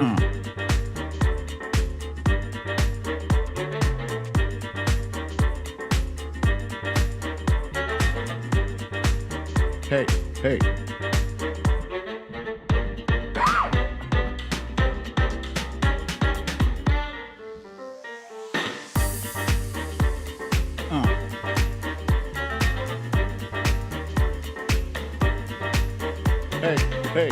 Uh. Hey, hey. Hey, hey.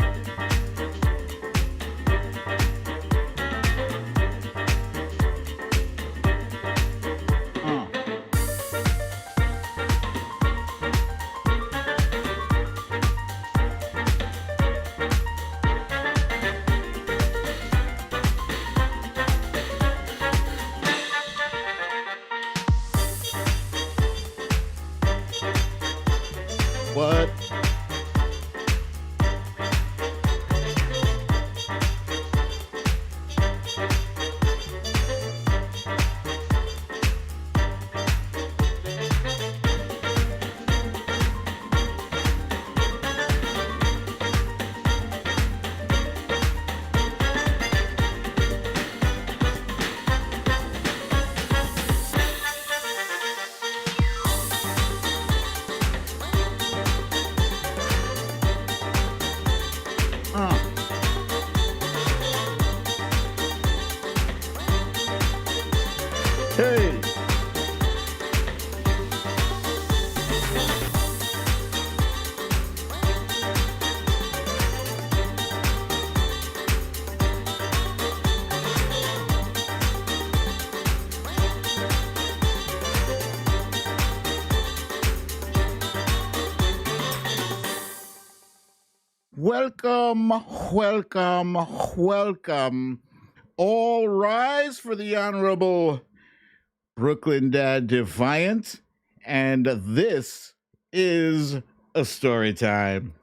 What? Hey. Welcome, welcome, welcome. All rise for the Honorable Brooklyn Dad Defiant. And this is a story time.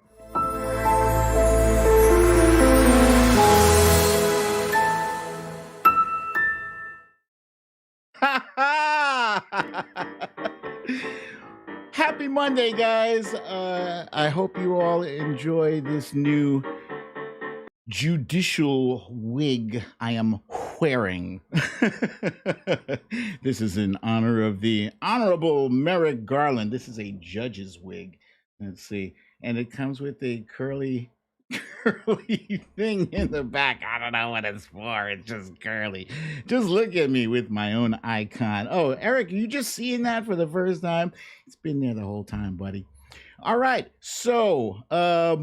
Happy Monday, guys. I hope you all enjoy this new judicial wig I am wearing. This is in honor of the Honorable Merrick Garland. This is a judge's wig. Let's see. And it comes with a curly thing in the back. I don't know what it's for. It's just curly. Just look at me with my own icon. Oh, Eric, you just seeing that for the first time? It's been there the whole time, buddy. All right. So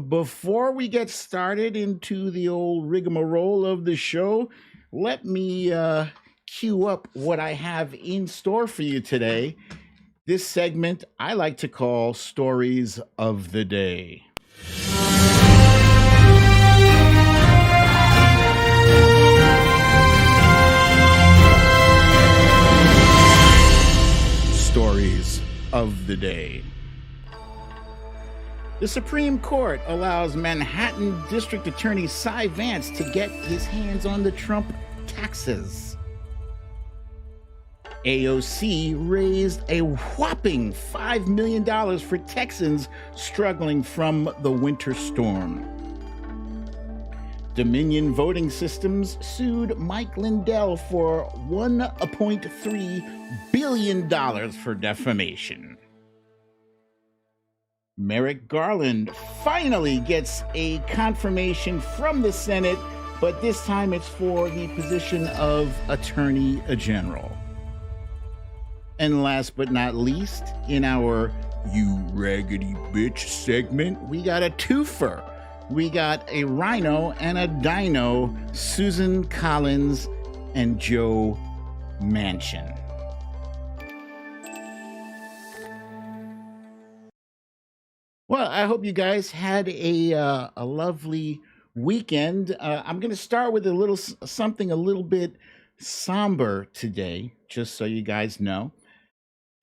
before we get started into the old rigmarole of the show, let me cue up what I have in store for you today. This segment I like to call Stories of the Day. Stories of the Day. The Supreme Court allows Manhattan District Attorney Cy Vance to get his hands on the Trump taxes. AOC raised a whopping $5 million for Texans struggling from the winter storm. Dominion Voting Systems sued Mike Lindell for $1.3 billion for defamation. Merrick Garland finally gets a confirmation from the Senate, but this time it's for the position of Attorney General. And last but not least, in our You Raggedy Bitch segment, we got a twofer. We got a rhino and a dino, Susan Collins and Joe Manchin. Well, I hope you guys had a lovely weekend. I'm going to start with something a little bit somber today, just so you guys know.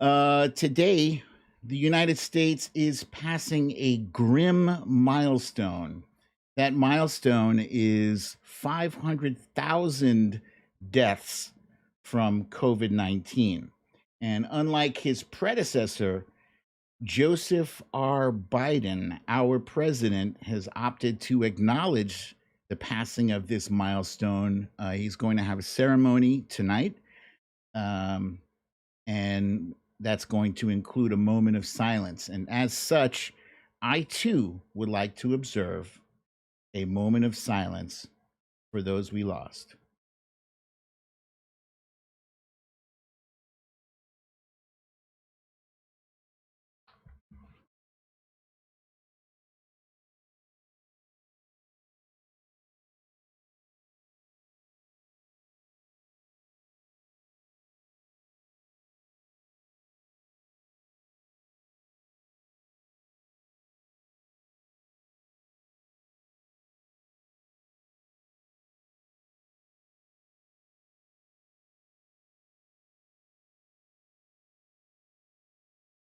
Today, the United States is passing a grim milestone. That milestone is 500,000 deaths from COVID-19. And unlike his predecessor, Joseph R. Biden, our president, has opted to acknowledge the passing of this milestone. He's going to have a ceremony tonight, and that's going to include a moment of silence. And as such, I too would like to observe a moment of silence for those we lost.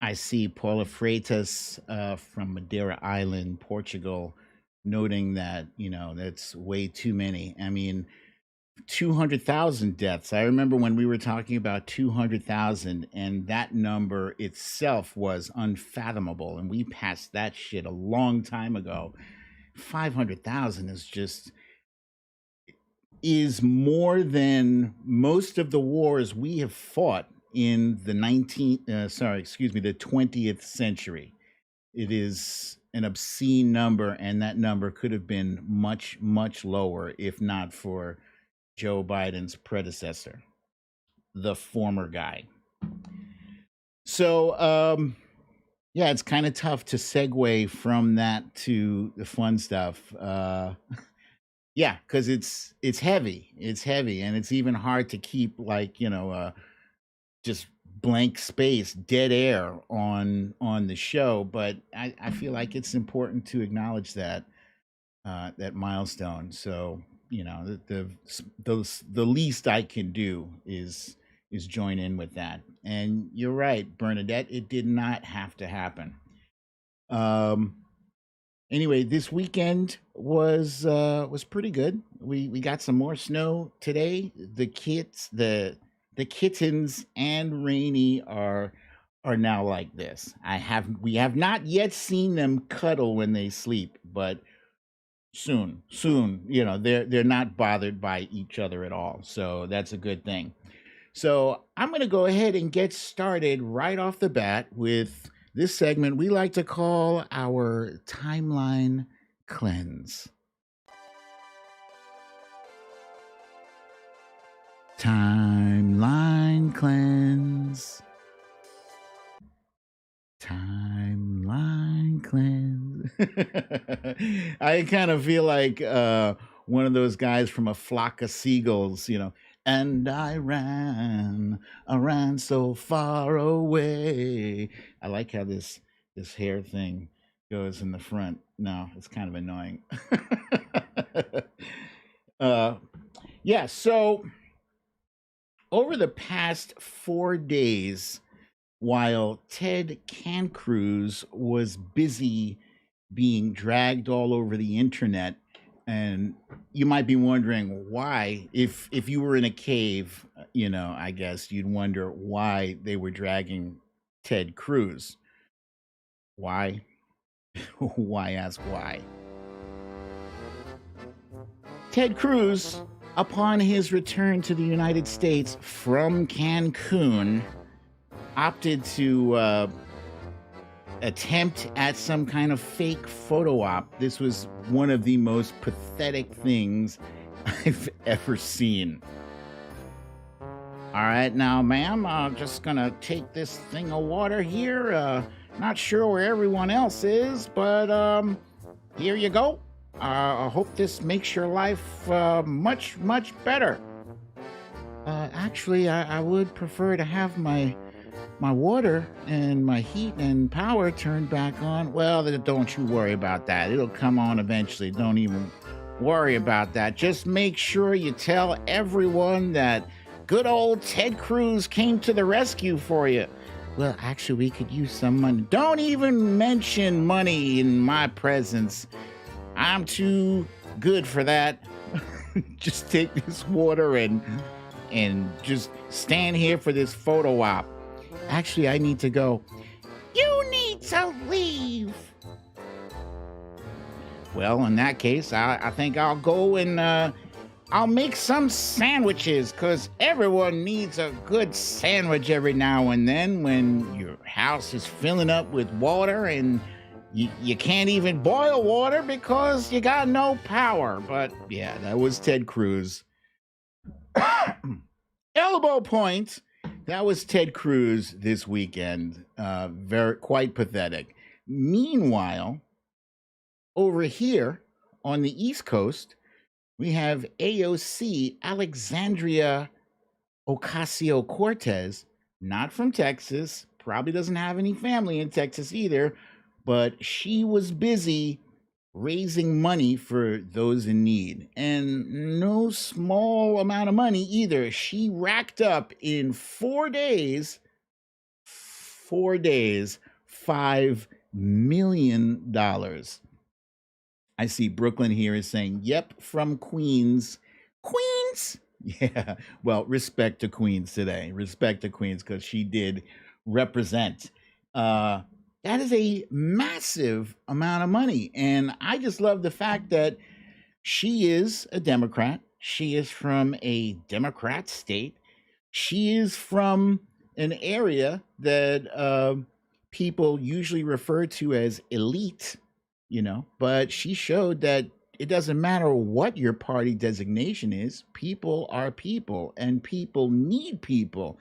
I see Paula Freitas from Madeira Island, Portugal, noting that, that's way too many. I mean, 200,000 deaths. I remember when we were talking about 200,000, and that number itself was unfathomable, and we passed that shit a long time ago. 500,000 is more than most of the wars we have fought in the 20th century. It is an obscene number, and that number could have been much, much lower if not for Joe Biden's predecessor, the former guy. So, yeah, it's kind of tough to segue from that to the fun stuff. Yeah, because it's heavy. It's heavy, and it's even hard to keep just blank space, dead air on the show. But I feel like it's important to acknowledge that milestone. So the least I can do is join in with that. And you're right, Bernadette. It did not have to happen. Anyway, this weekend was pretty good. We got some more snow today. The kittens and Rainy are now like this. We have not yet seen them cuddle when they sleep, but soon, they're not bothered by each other at all. So that's a good thing. So I'm going to go ahead and get started right off the bat with this segment we like to call our Timeline Cleanse. Timeline Cleanse. Timeline Cleanse. I kind of feel like one of those guys from A Flock of Seagulls, And I ran so far away. I like how this hair thing goes in the front. No, it's kind of annoying. Yeah, so over the past 4 days, while Ted Cruz was busy being dragged all over the internet, and you might be wondering why, if you were in a cave, I guess you'd wonder why they were dragging Ted Cruz. Why? Why ask why? Ted Cruz, upon his return to the United States from Cancun, opted to attempt at some kind of fake photo op. This was one of the most pathetic things I've ever seen. All right, now, ma'am, I'm just gonna take this thing of water here. Not sure where everyone else is, but here you go. I hope this makes your life much, much better. Actually, I would prefer to have my water and my heat and power turned back on. Well, don't you worry about that. It'll come on eventually. Don't even worry about that. Just make sure you tell everyone that good old Ted Cruz came to the rescue for you. Well, actually, we could use some money. Don't even mention money in my presence. I'm too good for that. Just take this water and just stand here for this photo op. Actually, I need to go. You need to leave. Well, in that case, I think I'll go and I'll make some sandwiches, because everyone needs a good sandwich every now and then when your house is filling up with water and you can't even boil water because you got no power. But yeah, that was Ted Cruz. Elbow point. That was Ted Cruz this weekend. Quite pathetic. Meanwhile, over here on the East Coast, we have AOC, Alexandria Ocasio-Cortez, not from Texas, probably doesn't have any family in Texas either, but she was busy raising money for those in need. And no small amount of money either. She racked up in 4 days, $5 million. I see Brooklyn here is saying, yep, from Queens. Queens? Yeah. Well, respect to Queens today. Respect to Queens, because she did represent. That is a massive amount of money. And I just love the fact that she is a Democrat. She is from a Democrat state. She is from an area that people usually refer to as elite, but she showed that it doesn't matter what your party designation is. People are people, and people need people.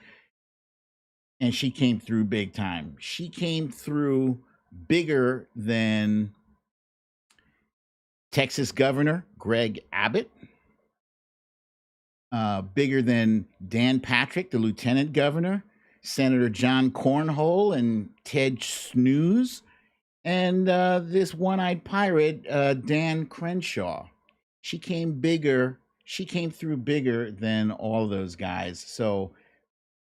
And she came through big time. She came through bigger than Texas Governor Greg Abbott, bigger than Dan Patrick, the Lieutenant Governor, Senator John Cornhole, and Ted Snooze, and this one-eyed pirate, Dan Crenshaw. She came through bigger than all those guys. So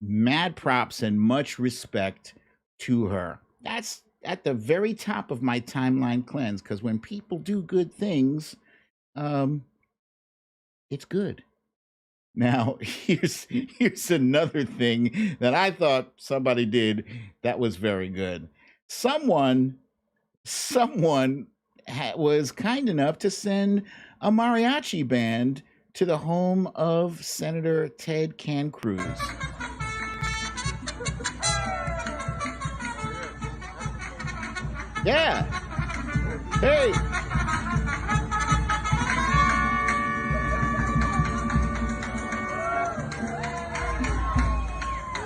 mad props and much respect to her. That's at the very top of my timeline cleanse, because when people do good things, it's good. Now, here's another thing that I thought somebody did that was very good. Someone was kind enough to send a mariachi band to the home of Senator Ted Cruz. Yeah. Hey.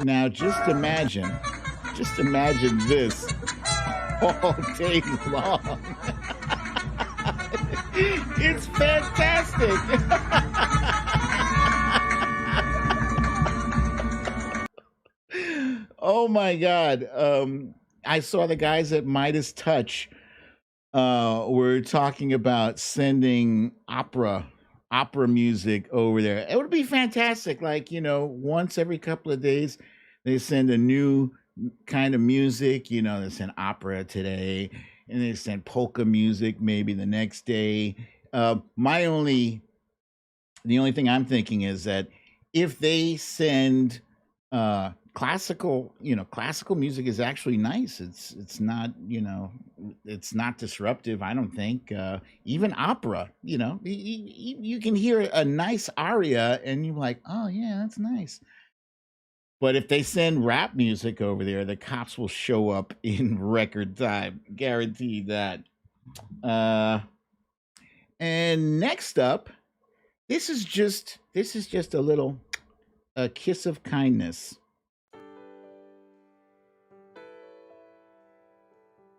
Now just imagine this all day long. It's fantastic. Oh my God. I saw the guys at Midas Touch were talking about sending opera music over there. It would be fantastic. Like, once every couple of days, they send a new kind of music. They send opera today, and they send polka music maybe the next day. The only thing I'm thinking is that if they send classical music is actually nice. It's not, it's not disruptive, I don't think. Even opera, you can hear a nice aria and you're like, oh yeah, that's nice. But if they send rap music over there, the cops will show up in record time. Guaranteed that. And next up, this is just a kiss of kindness.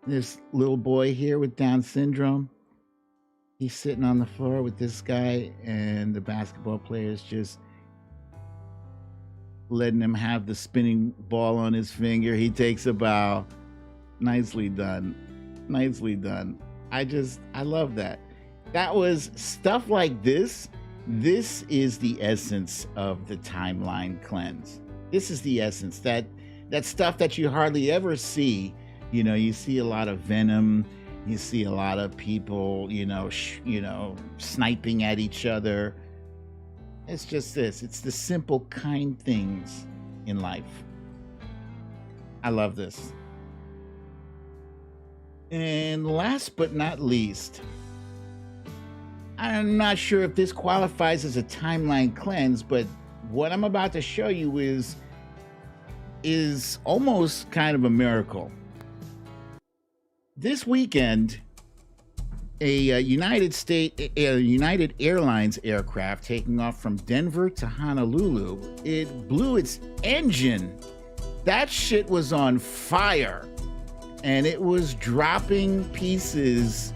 This little boy here with Down syndrome, he's sitting on the floor with this guy, and the basketball player is just letting him have the spinning ball on his finger. He takes a bow. Nicely done. Nicely done. I love that. That was stuff like this. This is the essence of the timeline cleanse. This is the essence. That stuff that you hardly ever see. You see a lot of venom. You see a lot of people, sniping at each other. It's just this. It's the simple, kind things in life. I love this. And last but not least, I'm not sure if this qualifies as a timeline cleanse, but what I'm about to show you is almost kind of a miracle. This weekend, a United Airlines aircraft taking off from Denver to Honolulu, it blew its engine. That shit was on fire, and it was dropping pieces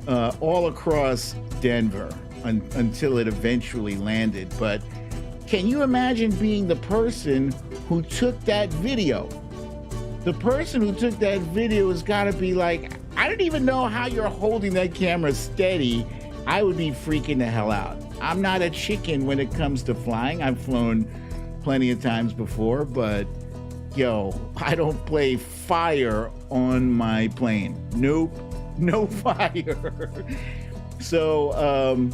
all across Denver until it eventually landed. But can you imagine being the person who took that video? The person who took that video has got to be like, I don't even know how you're holding that camera steady. I would be freaking the hell out. I'm not a chicken when it comes to flying. I've flown plenty of times before, but yo, I don't play fire on my plane. Nope, no fire. So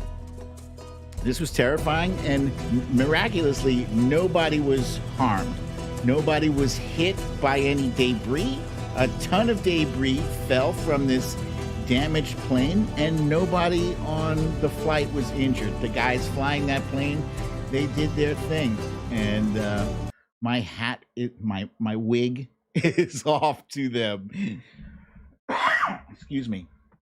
this was terrifying, and miraculously, nobody was harmed. Nobody was hit by any debris. A ton of debris fell from this damaged plane, and nobody on the flight was injured. The guys flying that plane, they did their thing. And my hat, my wig is off to them. Excuse me.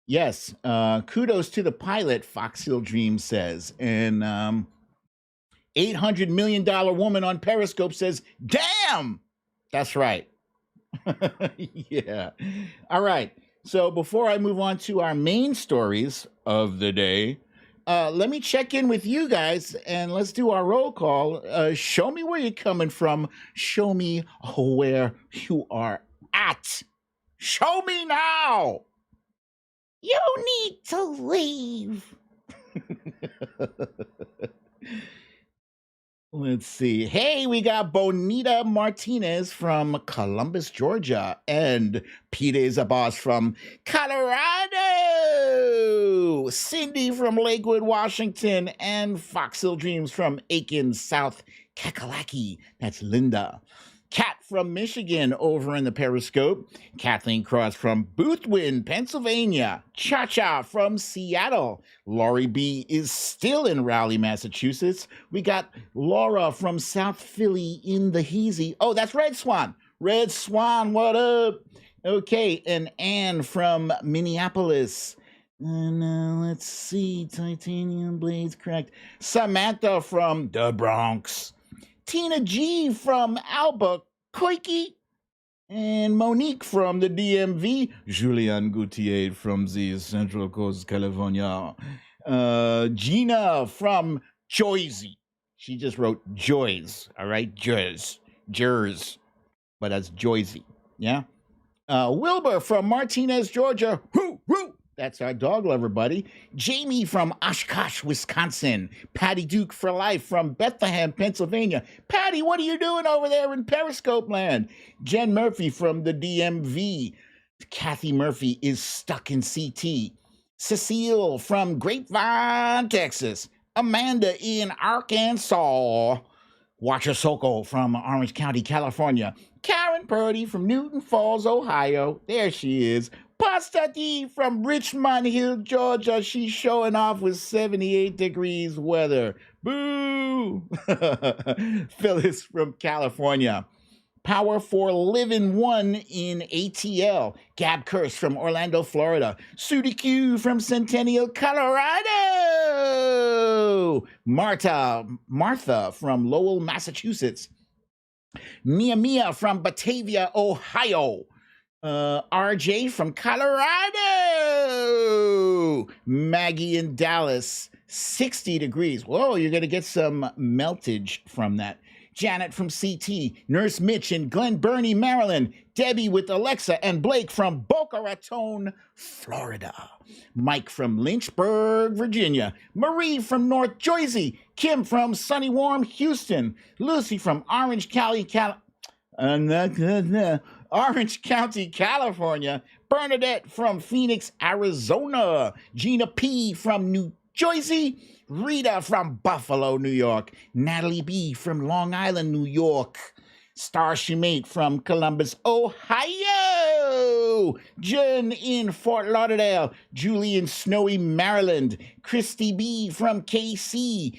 Yes, kudos to the pilot, Fox Hill Dream says. And $800 million woman on Periscope says, damn! That's right. Yeah. All right. So before I move on to our main stories of the day, let me check in with you guys and let's do our roll call. Show me where you're coming from. Show me where you are at. Show me now. You need to leave. Let's see. Hey, we got Bonita Martinez from Columbus, Georgia, and Peter Zabas from Colorado, Cindy from Lakewood, Washington, and Fox Hill Dreams from Aiken, South Kakalaki. That's Linda. Kat from Michigan over in the Periscope. Kathleen Cross from Boothwyn, Pennsylvania. Cha-Cha from Seattle. Laurie B. is still in Raleigh, Massachusetts. We got Laura from South Philly in the Heezy. Oh, that's Red Swan. Red Swan, what up? Okay, and Anne from Minneapolis. And let's see, Titanium Blades, correct. Samantha from the Bronx. Tina G from Albuquerque, and Monique from the DMV, Julian Gauthier from the Central Coast, California, Gina from Jersey. She just wrote Joys, all right? Jers, but that's Jersey, yeah? Wilbur from Martinez, Georgia, whoo, whoo. That's our dog lover buddy. Jamie from Oshkosh, Wisconsin. Patty Duke for life from Bethlehem, Pennsylvania. Patty, what are you doing over there in Periscope land? Jen Murphy from the DMV. Kathy Murphy is stuck in CT. Cecile from Grapevine, Texas. Amanda in Arkansas. Watcher Soko from Orange County, California. Karen Purdy from Newton Falls, Ohio. There she is. Pasta D from Richmond Hill, Georgia. She's showing off with 78 degrees weather. Boo! Phyllis from California. Power for Living One in ATL. Gab Curse from Orlando, Florida. Sudi Q from Centennial, Colorado. Martha from Lowell, Massachusetts. Mia from Batavia, Ohio. RJ from Colorado. Maggie in Dallas, 60 degrees. Whoa, you're going to get some meltage from that. Janet from CT, Nurse Mitch in Glen Burnie, Maryland, Debbie with Alexa and Blake from Boca Raton, Florida, Mike from Lynchburg, Virginia, Marie from North Jersey, Kim from sunny warm Houston, Lucy from Orange County, California, Bernadette from Phoenix, Arizona, Gina P. from New Jersey, Rita from Buffalo, New York, Natalie B. from Long Island, New York, Starshimate from Columbus, Ohio. Jen in Fort Lauderdale. Julie in snowy Maryland. Christy B from KC.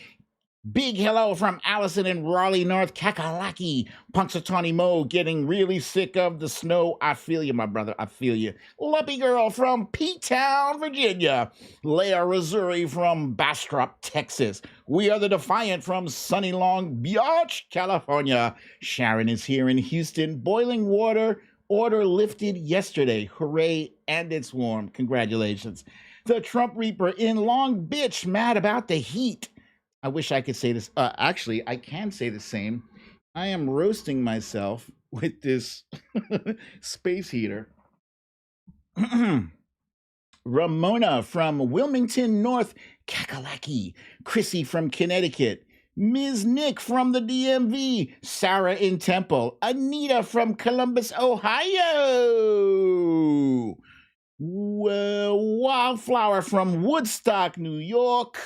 Big hello from Allison in Raleigh, North Kakalaki. Punxsutawney Mo getting really sick of the snow. I feel you, my brother. I feel you. Lumpy Girl from P-Town, Virginia. Leah Razuri from Bastrop, Texas. We are the Defiant from sunny Long Beach, California. Sharon is here in Houston. Boiling water order lifted yesterday. Hooray, and it's warm. Congratulations. The Trump Reaper in Long Beach, mad about the heat. I wish I could say this. Actually, I can say the same. I am roasting myself with this space heater. Ramona from Wilmington, North Kakalaki. Chrissy from Connecticut. Ms. Nick from the DMV. Sarah in Temple. Anita from Columbus, Ohio. Wildflower from Woodstock, New York.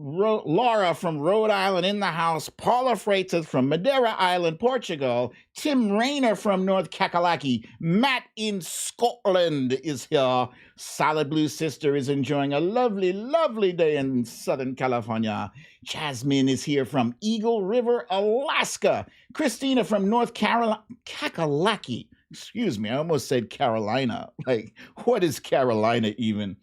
Laura from Rhode Island in the house. Paula Freitas from Madeira Island, Portugal. Tim Rayner from North Kakalaki. Matt in Scotland is here. Solid Blue Sister is enjoying a lovely, lovely day in Southern California. Jasmine is here from Eagle River, Alaska. Christina from North Kakalaki. Excuse me, I almost said Carolina. Like, what is Carolina even?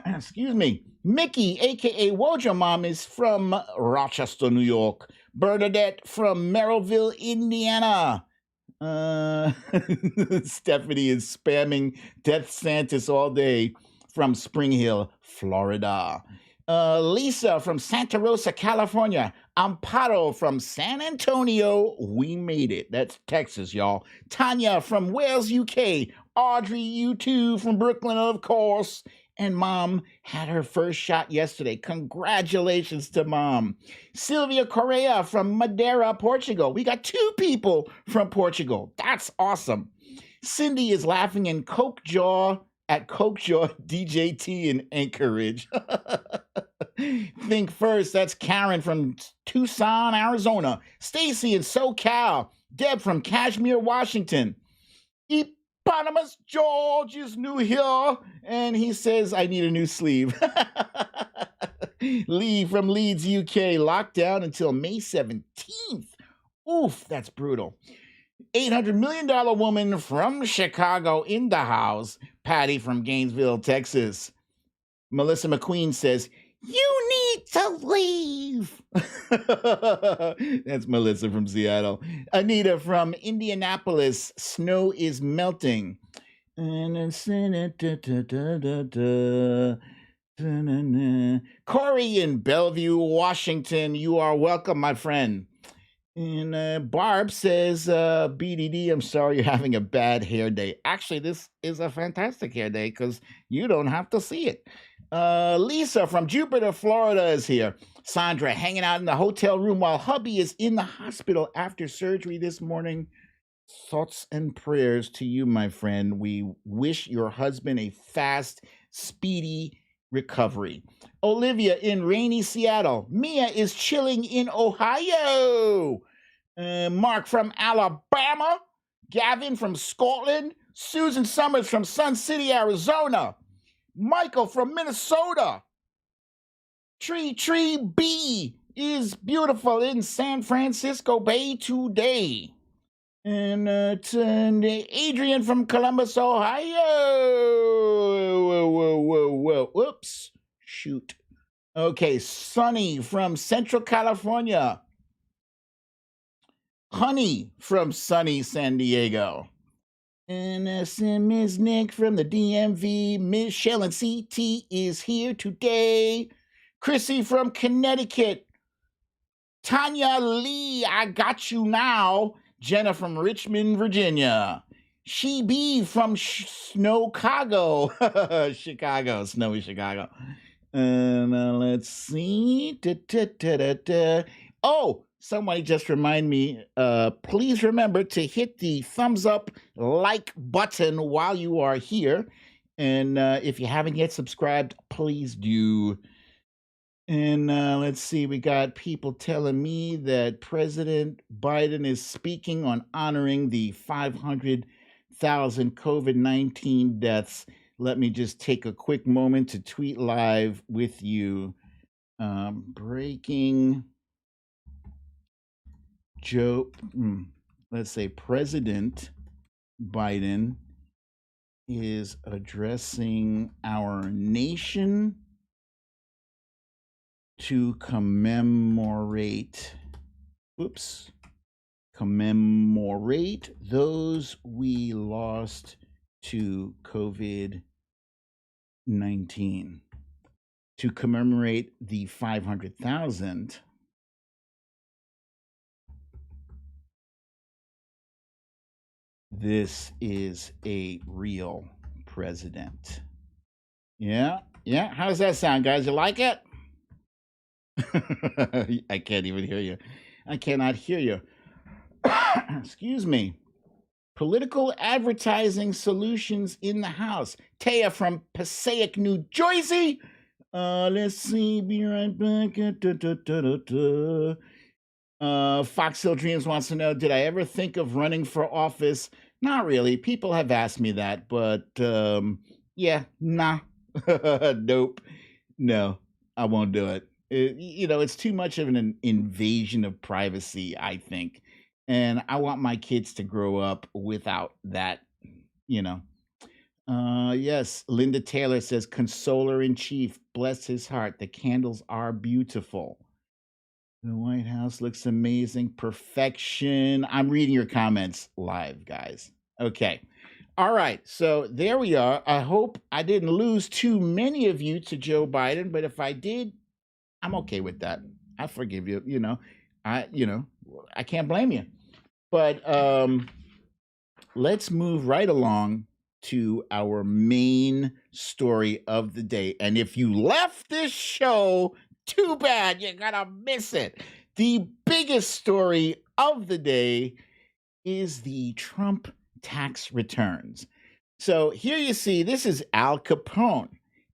Excuse me. Mickey, a.k.a. Wojo Mom, is from Rochester, New York. Bernadette from Merrillville, Indiana. Stephanie is spamming Death Santis all day from Spring Hill, Florida. Lisa from Santa Rosa, California. Amparo from San Antonio. We made it. That's Texas, y'all. Tanya from Wales, UK. Audrey, you too, from Brooklyn, of course. And Mom had her first shot yesterday. Congratulations to Mom. Sylvia Correa from Madeira, Portugal. We got 2 people from Portugal. That's awesome. Cindy is laughing in Coke Jaw DJT in Anchorage. Think first. That's Karen from Tucson, Arizona. Stacy in SoCal. Deb from Kashmir, Washington. Eponymous George is new here, and he says, I need a new sleeve. Lee from Leeds, UK, locked down until May 17th. Oof, that's brutal. $800 million woman from Chicago in the house. Patty from Gainesville, Texas. Melissa McQueen says, you need to leave. That's Melissa from Seattle. Anita from Indianapolis. Snow is melting. Corey in Bellevue, Washington. You are welcome, my friend. And Barb says, BDD, I'm sorry you're having a bad hair day. Actually, this is a fantastic hair day because you don't have to see it. Lisa from Jupiter, Florida is here. Sandra hanging out in the hotel room while hubby is in the hospital after surgery this morning. Thoughts and prayers to you, my friend. We wish your husband a fast, speedy recovery. Olivia in rainy Seattle. Mia is chilling in Ohio. Mark from Alabama. Gavin from Scotland. Susan Summers from Sun City, Arizona. Michael from Minnesota. Tree B is beautiful in San Francisco Bay today. And Adrian from Columbus, Ohio. Whoops. Shoot. Okay, Sunny from Central California. Honey from sunny San Diego. And Ms. Nick from the DMV. Miss Shellen CT is here today. Chrissy from Connecticut. Tanya Lee, I got you now. Jenna from Richmond, Virginia. She Be from Snowcago. Chicago, snowy Chicago. And let's see. Oh, somebody just remind me, please remember to hit the thumbs up like button while you are here. And if you haven't yet subscribed, please do. And let's see, we got people telling me that President Biden is speaking on honoring the 500,000 COVID-19 deaths. Let me just take a quick moment to tweet live with you. Breaking Joe, let's say President Biden is addressing our nation to commemorate those we lost to COVID-19. To commemorate the 500,000, this is a real president. Yeah. How does that sound, guys? You like it? I can't even hear you. I cannot hear you. Excuse me. Political advertising solutions in the house. Taya from Passaic, New Jersey. Let's see. Be right back. Fox Hill Dreams wants to know, did I ever think of running for office? Not really. People have asked me that, but yeah, nah. Nope. No, I won't do it. It's too much of an invasion of privacy, I think. And I want my kids to grow up without that, Yes, Linda Taylor says, Consoler in Chief, bless his heart. The candles are beautiful. The White House looks amazing. Perfection. I'm reading your comments live, guys. Okay. All right. So there we are. I hope I didn't lose too many of you to Joe Biden, but if I did, I'm okay with that. I forgive you. I can't blame you. But let's move right along to our main story of the day. And if you left this show, too bad, you're gonna miss it. The biggest story of the day is the Trump tax returns. So here you see, this is Al Capone.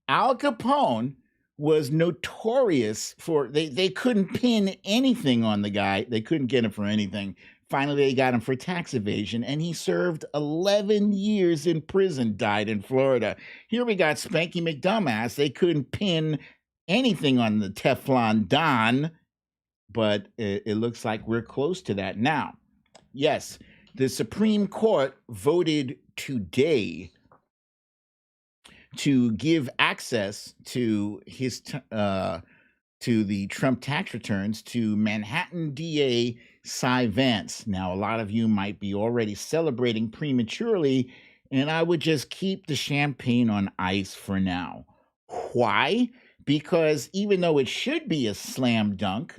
Al Capone was notorious for, they couldn't pin anything on the guy. They couldn't get him for anything. Finally, they got him for tax evasion, and he served 11 years in prison, died in Florida. Here we got Spanky McDumbass. They couldn't pin anything on the Teflon Don, but it looks like we're close to that now. Yes, the Supreme Court voted today to give access to his to the Trump tax returns to Manhattan DA Cy Vance. Now, a lot of you might be already celebrating prematurely, and I would just keep the champagne on ice for now. Why? Because even though it should be a slam dunk,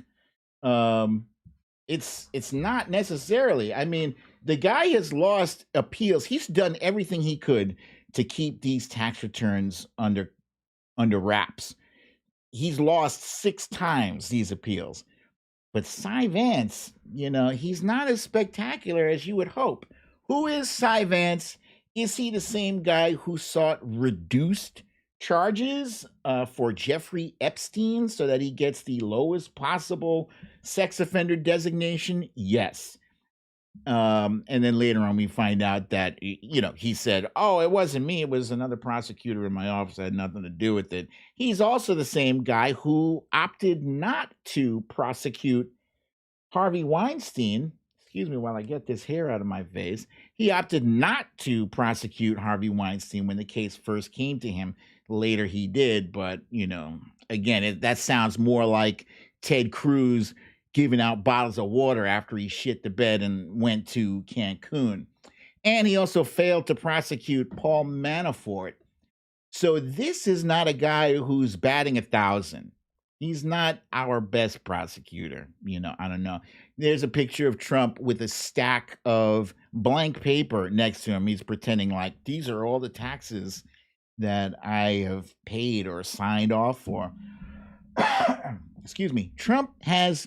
it's not necessarily. I mean, the guy has lost appeals. He's done everything he could to keep these tax returns under wraps. He's lost 6 times these appeals. But Cy Vance, he's not as spectacular as you would hope. Who is Cy Vance? Is he the same guy who sought reduced charges for Jeffrey Epstein so that he gets the lowest possible sex offender designation? Yes. And then later on, we find out that, he said, oh, it wasn't me. It was another prosecutor in my office. I had nothing to do with it. He's also the same guy who opted not to prosecute Harvey Weinstein. Excuse me while I get this hair out of my face. He opted not to prosecute Harvey Weinstein when the case first came to him. Later he did. But, again, that sounds more like Ted Cruz giving out bottles of water after he shit the bed and went to Cancun. And he also failed to prosecute Paul Manafort. So this is not a guy who's batting 1,000. He's not our best prosecutor. I don't know. There's a picture of Trump with a stack of blank paper next to him. He's pretending like these are all the taxes that I have paid or signed off for. Excuse me. Trump has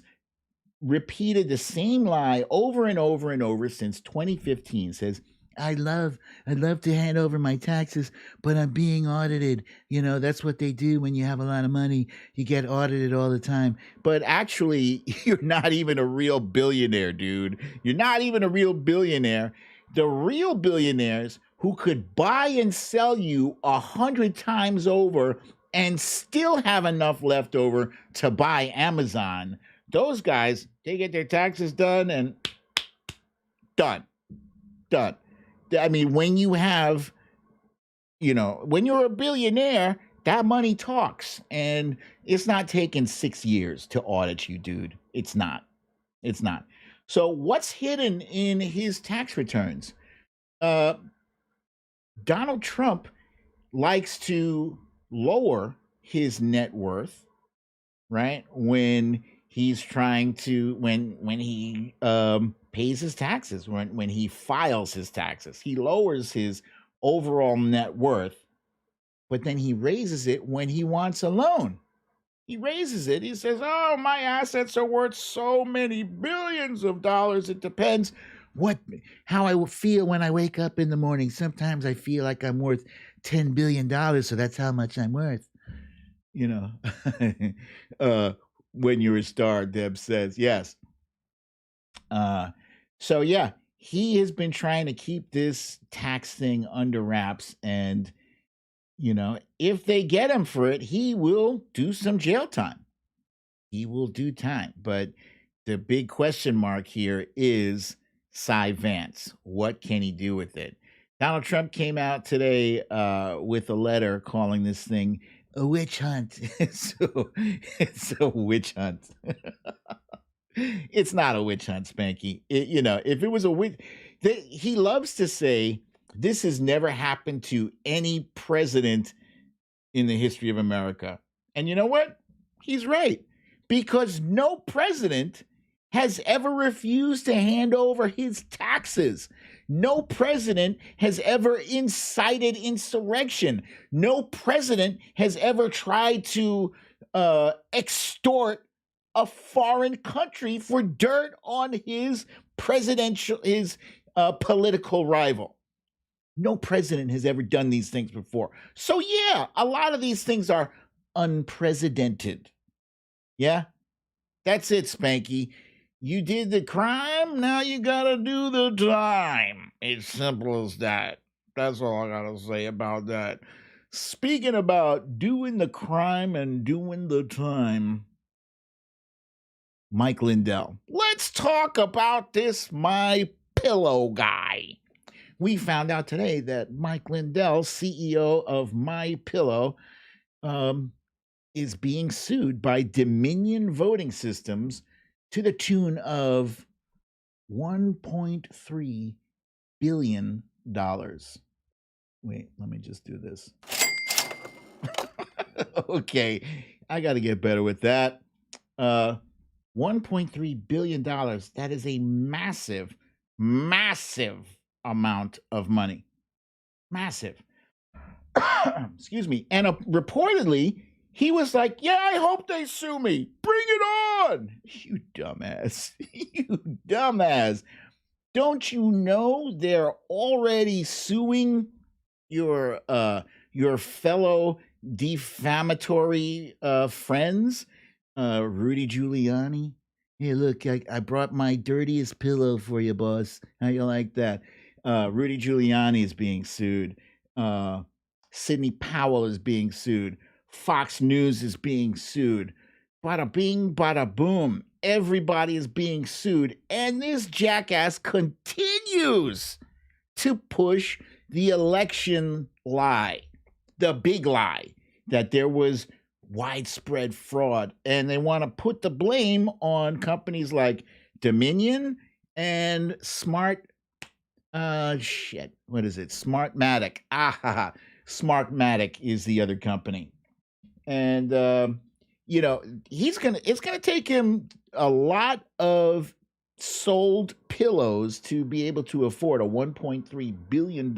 repeated the same lie over and over and over since 2015. Says, I'd love to hand over my taxes, but I'm being audited. You know, that's what they do when you have a lot of money. You get audited all the time. But actually, you're not even a real billionaire, dude. You're not even a real billionaire. The real billionaires who could buy and sell you 100 times over and still have enough left over to buy Amazon, those guys, they get their taxes done and done. Done. I mean, when you have, when you're a billionaire, that money talks. And it's not taking 6 years to audit you, dude. It's not. It's not. So what's hidden in his tax returns? Donald Trump likes to lower his net worth, right? When he's trying to when he pays his taxes, when he files his taxes, he lowers his overall net worth, but then he raises it when he wants a loan. He raises it. He says, "Oh, my assets are worth so many billions of dollars. It depends how I feel when I wake up in the morning. Sometimes I feel like I'm worth $10 billion, so that's how much I'm worth." When you're a star, Deb says, yes. So yeah, he has been trying to keep this tax thing under wraps, and if they get him for it, he will do some jail time. He will do time. But the big question mark here is Cy Vance. What can he do with it? Donald Trump came out today with a letter calling this thing a witch hunt. So it's a witch hunt. It's not a witch hunt, Spanky. If it was a witch, he loves to say this has never happened to any president in the history of America. And you know what? He's right. Because no president has ever refused to hand over his taxes. No president has ever incited insurrection. No president has ever tried to extort a foreign country for dirt on his political rival. No president has ever done these things before. So yeah, a lot of these things are unprecedented. Yeah, that's it, Spanky. You did the crime, now you gotta do the time. It's simple as that. That's all I gotta say about that. Speaking about doing the crime and doing the time, Mike Lindell. Let's talk about this My Pillow guy. We found out today that Mike Lindell, CEO of My Pillow, is being sued by Dominion Voting Systems to the tune of $1.3 billion. Wait, let me just do this. Okay, I got to get better with that. $1.3 billion. That is a massive, massive amount of money. Massive. Excuse me. And reportedly, he was like, yeah, I hope they sue me. Bring it on. You dumbass. You dumbass. Don't you know they're already suing your fellow defamatory friends? Rudy Giuliani. Hey, look, I brought my dirtiest pillow for you, boss. How you like that? Rudy Giuliani is being sued. Sidney Powell is being sued. Fox News is being sued. Bada bing, bada boom. Everybody is being sued. And this jackass continues to push the election lie, the big lie, that there was widespread fraud. And they want to put the blame on companies like Dominion and Smartmatic. Smartmatic is the other company. And it's gonna take him a lot of sold pillows to be able to afford a $1.3 billion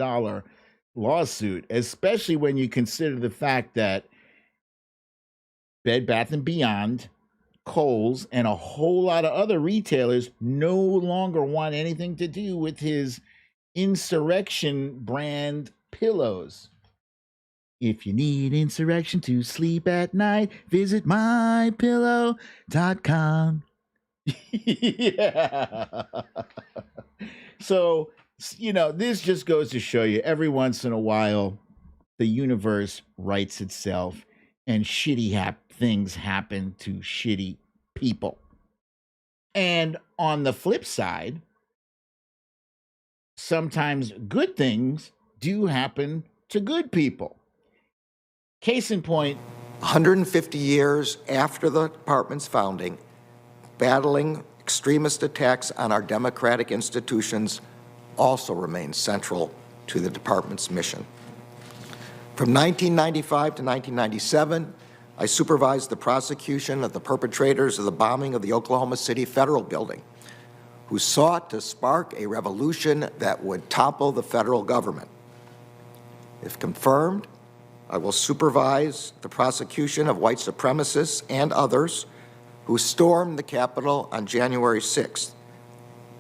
lawsuit, especially when you consider the fact that Bed Bath & Beyond, Kohl's, and a whole lot of other retailers no longer want anything to do with his insurrection brand pillows. If you need insurrection to sleep at night, visit mypillow.com. Yeah. So, this just goes to show you every once in a while, the universe writes itself and shitty things happen to shitty people. And on the flip side, sometimes good things do happen to good people. Case in point, 150 years after the department's founding, battling extremist attacks on our democratic institutions also remains central to the department's mission. From 1995 to 1997, I supervised the prosecution of the perpetrators of the bombing of the Oklahoma City Federal Building, who sought to spark a revolution that would topple the federal government. If confirmed, I will supervise the prosecution of white supremacists and others who stormed the Capitol on January 6th,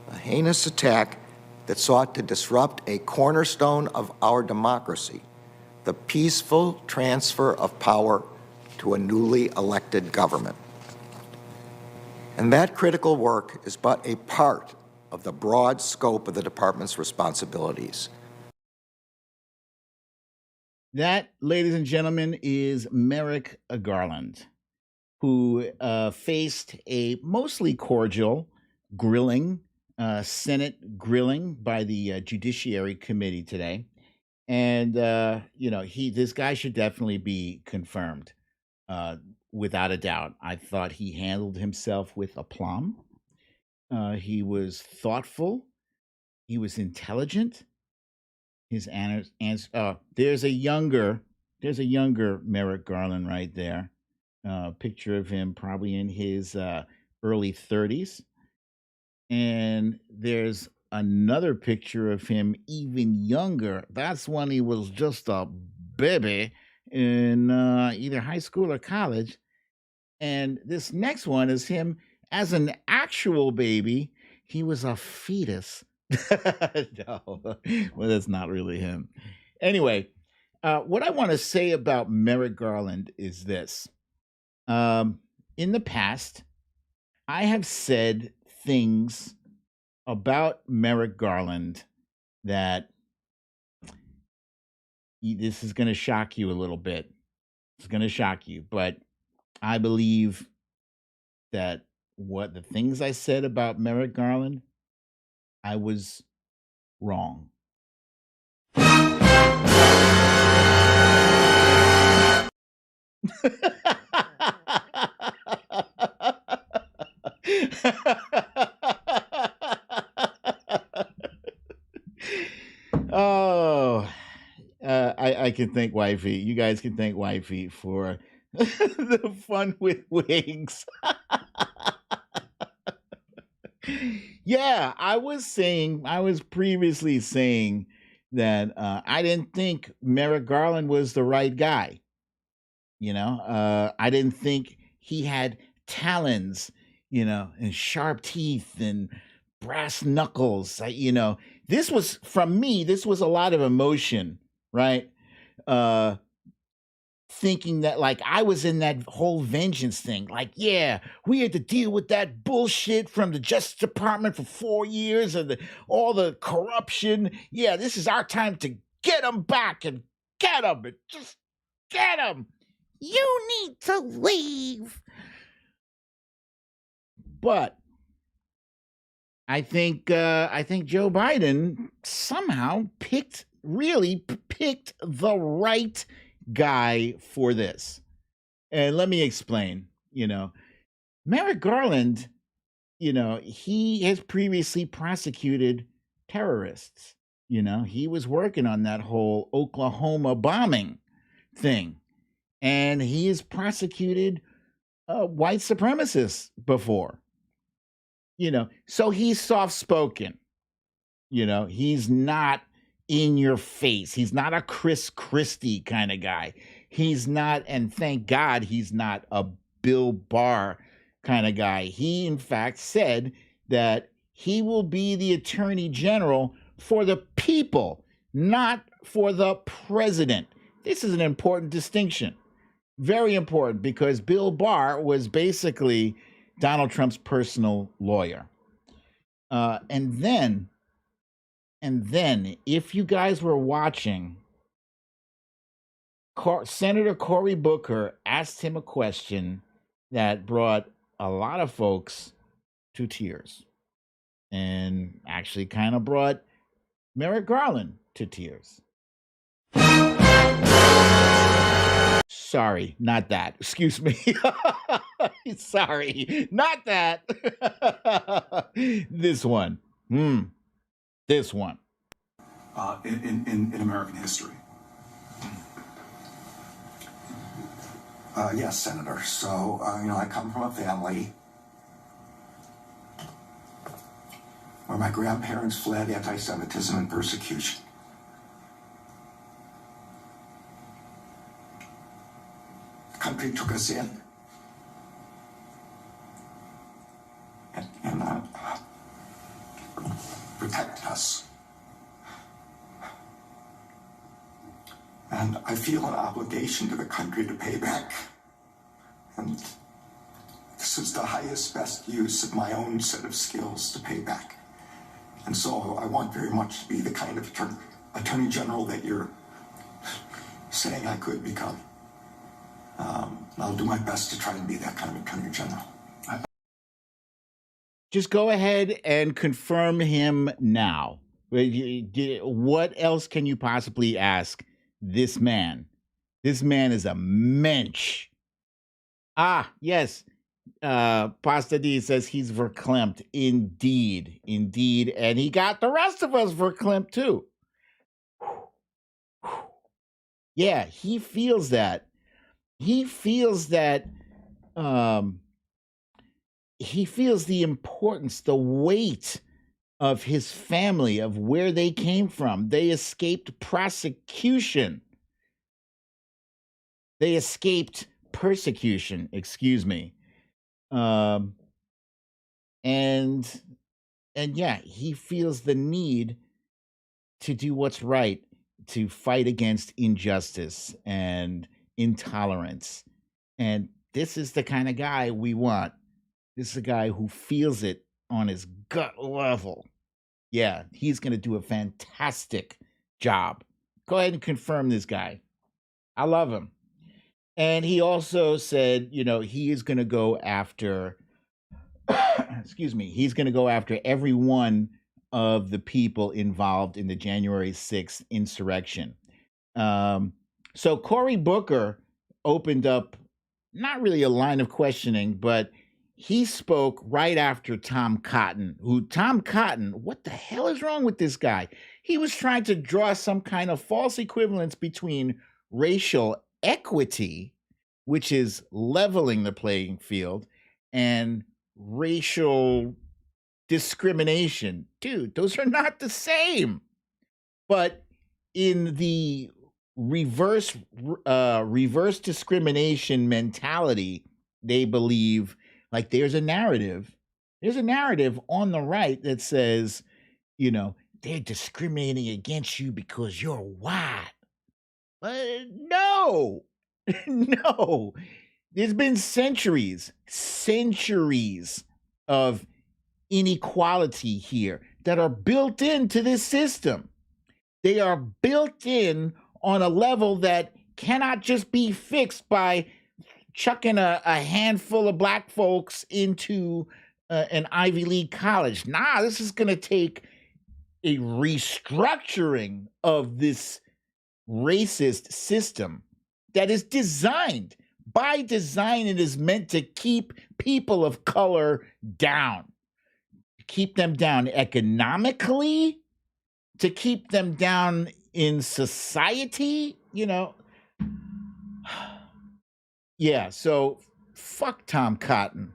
a heinous attack that sought to disrupt a cornerstone of our democracy, the peaceful transfer of power to a newly elected government. And that critical work is but a part of the broad scope of the department's responsibilities. That, ladies and gentlemen, is Merrick Garland, who faced a mostly cordial grilling, Senate grilling by the Judiciary Committee today. And, this guy should definitely be confirmed, without a doubt. I thought he handled himself with aplomb. He was thoughtful. He was intelligent. His answer. There's a younger Merrick Garland right there. Picture of him probably in his early 30s. And there's another picture of him even younger. That's when he was just a baby in either high school or college. And this next one is him as an actual baby. He was a fetus. No, well, that's not really him. Anyway, what I want to say about Merrick Garland is this. In the past, I have said things about Merrick Garland that this is going to shock you a little bit. It's going to shock you, but I believe that what the things I said about Merrick Garland, I was wrong. Oh, I can thank Wifey. You guys can thank Wifey for the fun with wigs. Yeah, I was previously saying that I didn't think Merrick Garland was the right guy. I didn't think he had talons, and sharp teeth and brass knuckles. This was, from me, this was a lot of emotion, right? Thinking that, like, I was in that whole vengeance thing. Like, yeah, we had to deal with that bullshit from the Justice Department for 4 years and all the corruption. Yeah, this is our time to get them back and get them and just get them. You need to leave. But I think Joe Biden somehow really picked the right guy for this. And let me explain. Merrick Garland, he has previously prosecuted terrorists. He was working on that whole Oklahoma bombing thing. And he has prosecuted white supremacists before. So he's soft-spoken. He's not in your face. He's not a Chris Christie kind of guy. He's not, and thank God he's not a Bill Barr kind of guy. He, in fact, said that he will be the attorney general for the people, not for the president. This is an important distinction. Very important, because Bill Barr was basically Donald Trump's personal lawyer. And then, if you guys were watching, Senator Cory Booker asked him a question that brought a lot of folks to tears, and actually kind of brought Merrick Garland to tears. Sorry, not that. Excuse me. Sorry, not that. This one. This one. In American history. Yes, Senator. So, I come from a family where my grandparents fled anti-Semitism and persecution. The country took us in and protected us. And I feel an obligation to the country to pay back. And this is the highest, best use of my own set of skills to pay back. And so I want very much to be the kind of Attorney General that you're saying I could become. I'll do my best to try and be that kind of Attorney General. Just go ahead and confirm him now. What else can you possibly ask this man? This man is a mensch. Ah, yes. Pasta D says he's verklempt. Indeed. And he got the rest of us verklempt too. Yeah, he feels that. He feels that. He feels the importance, the weight of his family, of where they came from. They escaped prosecution. They escaped persecution, excuse me. And yeah, he feels the need to do what's right, to fight against injustice and intolerance. And this is the kind of guy we want. This is a guy who feels it on his gut level. Yeah, he's going to do a fantastic job. Go ahead and confirm this guy. I love him. And he also said, he is going to go after, excuse me, he's going to go after every one of the people involved in the January 6th insurrection. So Cory Booker opened up, not really a line of questioning, but he spoke right after Tom Cotton, what the hell is wrong with this guy? He was trying to draw some kind of false equivalence between racial equity, which is leveling the playing field, and racial discrimination. Dude, those are not the same. But in the reverse discrimination mentality, they believe, like, there's a narrative on the right that says, they're discriminating against you because you're white. No, no. There's been centuries of inequality here that are built into this system. They are built in on a level that cannot just be fixed by chucking a handful of black folks into an Ivy League college. Nah, this is going to take a restructuring of this racist system that is designed. By design, it is meant to keep people of color down, keep them down economically, to keep them down in society, Yeah, so fuck Tom Cotton.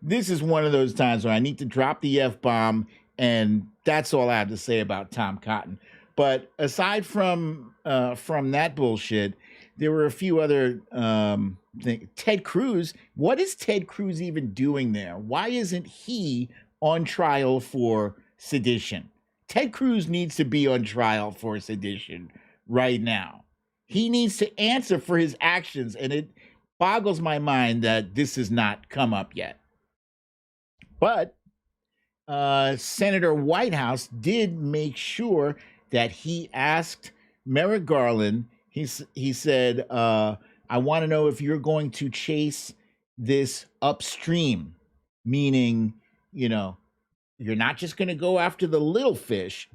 This is one of those times where I need to drop the F-bomb, and that's all I have to say about Tom Cotton. But aside from that bullshit, there were a few other things. Ted Cruz, what is Ted Cruz even doing there? Why isn't he on trial for sedition? Ted Cruz needs to be on trial for sedition right now. He needs to answer for his actions, and it boggles my mind that this has not come up yet. But Senator Whitehouse did make sure that he asked Merrick Garland. He said, "I want to know if you're going to chase this upstream, meaning, you're not just going to go after the little fish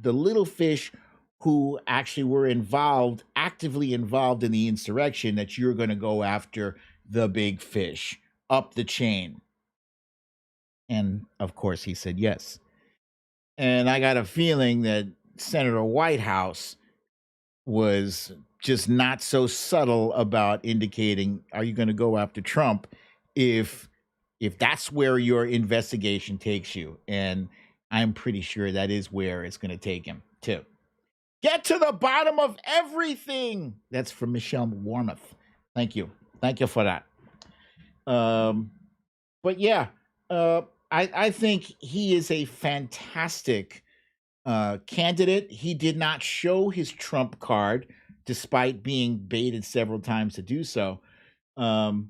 who actually were actively involved in the insurrection, that you're going to go after the big fish up the chain." And of course, he said yes. And I got a feeling that Senator Whitehouse was just not so subtle about indicating, are you going to go after Trump if that's where your investigation takes you? And I'm pretty sure that is where it's going to take him too. Get to the bottom of everything. That's from Michelle Warmoth. Thank you for that. But yeah, I think he is a fantastic candidate. He did not show his Trump card, despite being baited several times to do so. And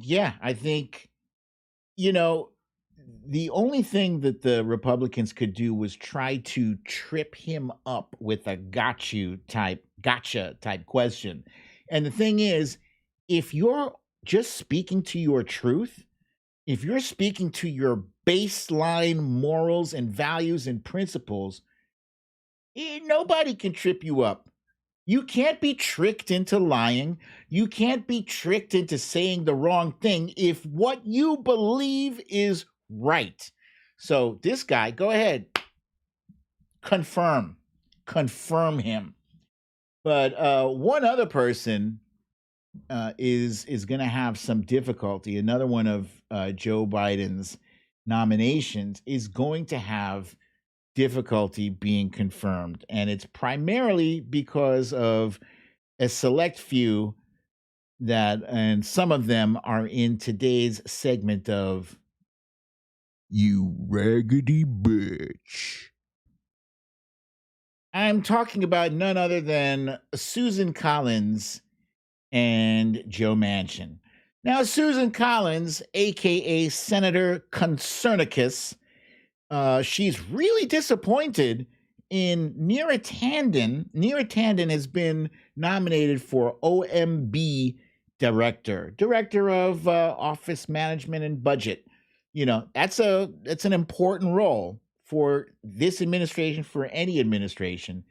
yeah, I think, the only thing that the Republicans could do was try to trip him up with a gotcha type question. And the thing is, if you're just speaking to your truth, if you're speaking to your baseline morals and values and principles, nobody can trip you up. You can't be tricked into lying. You can't be tricked into saying the wrong thing if what you believe is right. So this guy, go ahead, confirm him. But one other person is going to have some difficulty. Another one of Joe Biden's nominations is going to have difficulty being confirmed, and it's primarily because of a select few and some of them are in today's segment of You Raggedy Bitch. I'm talking about none other than Susan Collins and Joe Manchin. Now, Susan Collins, aka Senator Concernicus, she's really disappointed in Nira Tanden. Nira Tanden has been nominated for OMB director of office management and budget. That's an important role for this administration, for any administration.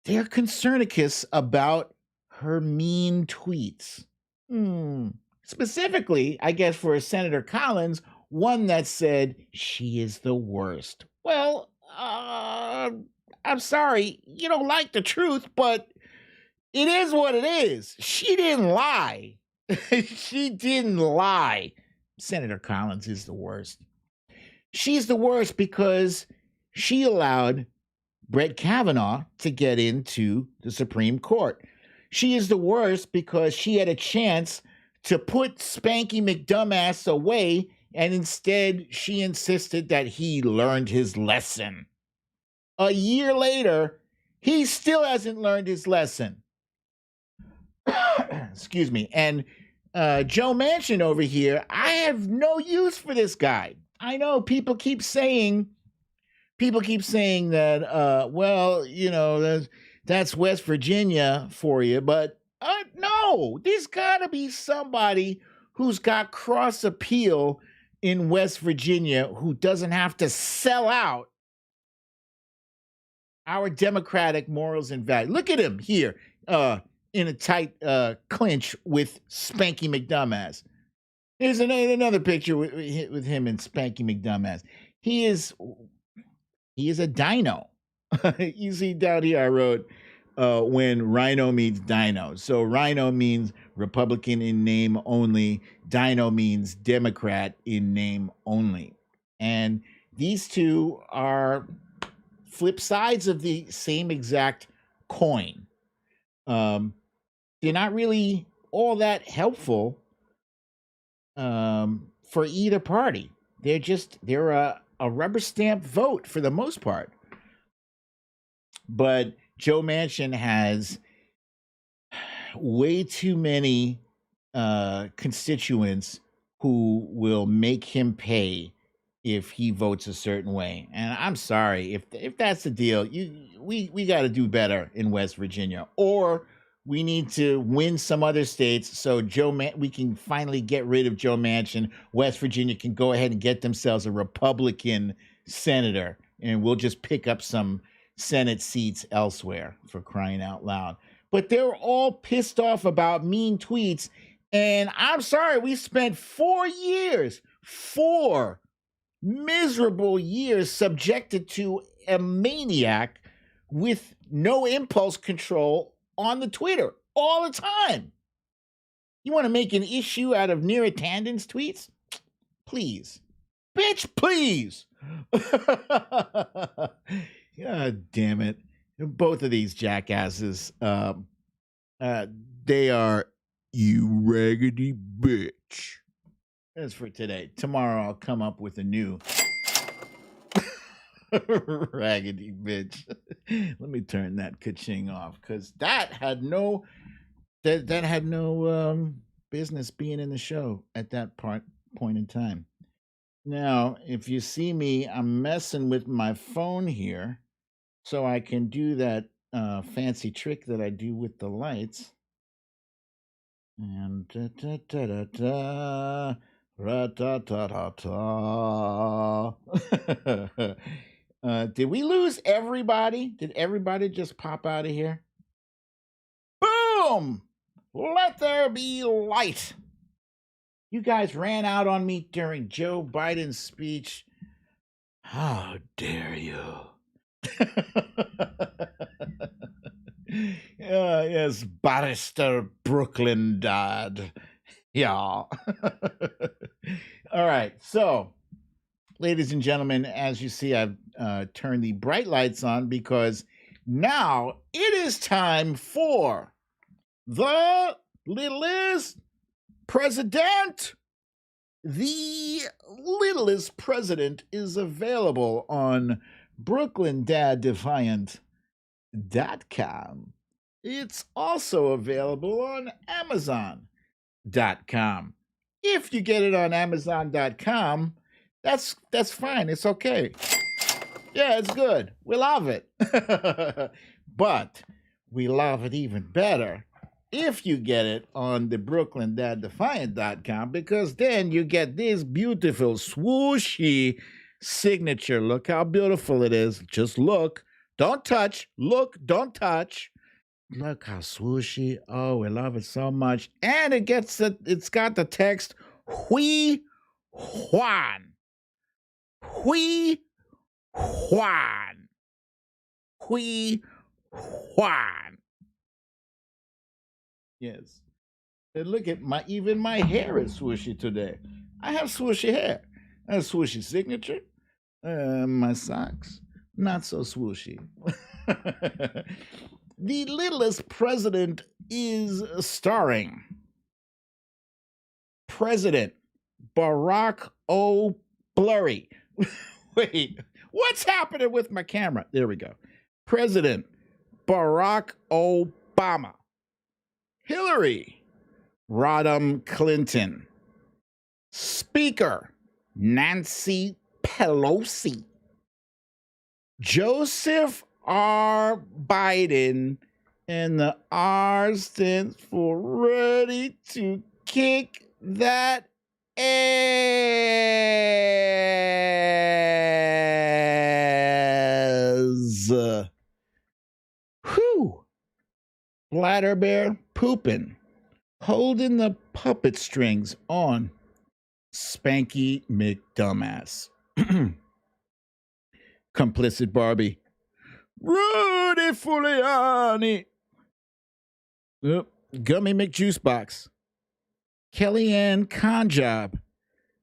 They're Concernicus about her mean tweets. Specifically, I guess for Senator Collins, one that said she is the worst. Well, I'm sorry, you don't like the truth, but it is what it is. She didn't lie. She didn't lie. Senator Collins is the worst. She's the worst because she allowed Brett Kavanaugh to get into the Supreme Court. She is the worst because she had a chance to put Spanky McDumbass away, and instead she insisted that he learned his lesson. A year later, he still hasn't learned his lesson. Excuse me. And Joe Manchin over here, I have no use for this guy. I know people keep saying that, well, that's West Virginia for you, but no, there's got to be somebody who's got cross appeal in West Virginia who doesn't have to sell out our democratic morals and values. Look at him here in a tight clinch with Spanky McDumbass. Here's another picture with him and Spanky McDumbass. He is a dino. You see down here I wrote, when Rhino meets Dino. So Rhino means Republican in name only. Dino means Democrat in name only. And these two are flip sides of the same exact coin. They're not really all that helpful for either party. They're a rubber stamp vote for the most part. But Joe Manchin has way too many constituents who will make him pay if he votes a certain way. And I'm sorry, if that's the deal, we got to do better in West Virginia, or we need to win some other states so we can finally get rid of Joe Manchin. West Virginia can go ahead and get themselves a Republican senator, and we'll just pick up some Senate seats elsewhere, for crying out loud. But they're all pissed off about mean tweets. And I'm sorry, we spent 4 miserable years subjected to a maniac with no impulse control on the Twitter all the time. You want to make an issue out of Nira Tandon's tweets? Please. Bitch, please. God damn it. Both of these jackasses, they are you raggedy bitch. That's for today. Tomorrow I'll come up with a new raggedy bitch. Let me turn that ka-ching off, because that had no business being in the show at that point in time. Now, if you see me, I'm messing with my phone here so I can do that fancy trick that I do with the lights. And did we lose everybody? Did everybody just pop out of here? Boom! Let there be light. You guys ran out on me during Joe Biden's speech. How dare you? Yes, Barrister Brooklyn Dad. Yeah. All right. So, ladies and gentlemen, as you see, I've turned the bright lights on because now it is time for the littlest president. The littlest president is available on BrooklynDadDefiant.com. It's also available on Amazon.com. If you get it on Amazon.com, that's fine. It's okay. Yeah, it's good. We love it. But we love it even better if you get it on the BrooklynDadDefiant.com, because then you get this beautiful swooshy signature. Look how beautiful it is. Just look. Don't touch. Look, don't touch. Look how swooshy. Oh, we love it so much. And it's got the text, Hui Juan. Hui Juan. Hui Juan. Yes. And look at even my hair is swooshy today. I have swooshy hair. I have swooshy signature. My socks, not so swooshy. The littlest president is starring President Barack O. Blurry. Wait, what's happening with my camera? There we go. President Barack Obama. Hillary Rodham Clinton. Speaker Nancy Pelosi. Joseph R. Biden, and the R stands for ready to kick that ass. Whew. Bladder bear pooping, holding the puppet strings on Spanky McDumbass. Complicit Barbie. Rudy Giuliani. Gummy McJuicebox. Kellyanne Conjob.